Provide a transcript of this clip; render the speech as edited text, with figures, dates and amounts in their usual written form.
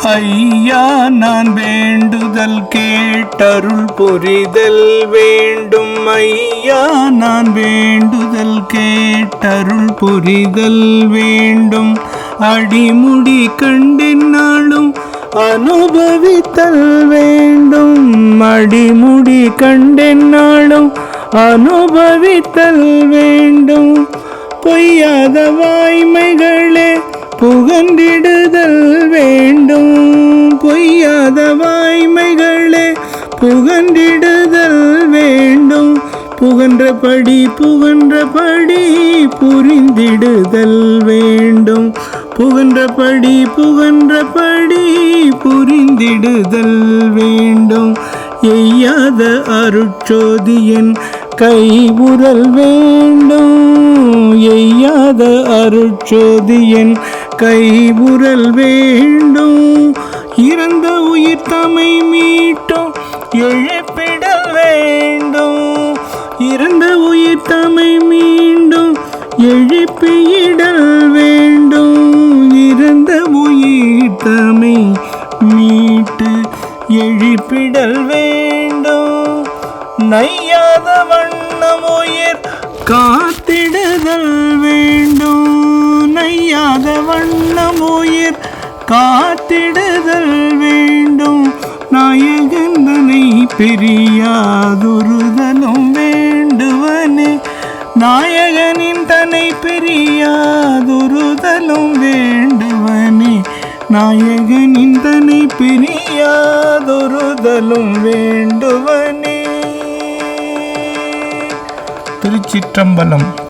ஐயா நான் வேண்டுதல் கேட்டருள் புரிதல் வேண்டும். ஐயா நான் வேண்டுதல் கேட்டருள் புரிதல் வேண்டும். அடிமுடி கண்டினாலும் அனுபவித்தல் வேண்டும். அடிமுடி கண்டினாலும் அனுபவித்தல் வேண்டும். பொய்யாத வாய்மைகளே புகன்றிடுதல் வேண்டும். பொய்யாத வாய்மைகளே புகன்றிடுதல் வேண்டும். புகன்றபடி புரிந்திடுதல் வேண்டும். புகன்றபடி புரிந்திடுதல் வேண்டும். எய்யாத அருட்சோதியின் கைவுறல் வேண்டும். எய்யாத அருட்சோதியின் கைவுறல் வேண்டும். இறந்த உயிர் தமை மீட்டும் எழுப்பிடல் வேண்டும். இறந்த உயிர் தமை மீண்டும் எழுப்பிடல் வேண்டும். இறந்த உயிர் தமை மீட்டு எழுப்பிடல் வேண்டும். நையாத வண்ணம் உயிர் காத்திடுதல் வேண்டும். நையாத வண்ணம் உயிர் காத்திடுதல் வேண்டும். நாயகந்தனை பிரியாதுறுதலும் வேண்டுவனே. நாயகனின் தன்னை பிரியாதுறுதலும் வேண்டுவனே. நாயகனின் தன்னை பிரியாதுறுதலும் வேண்டுவனே. திருச்சிற்றம்பலம்.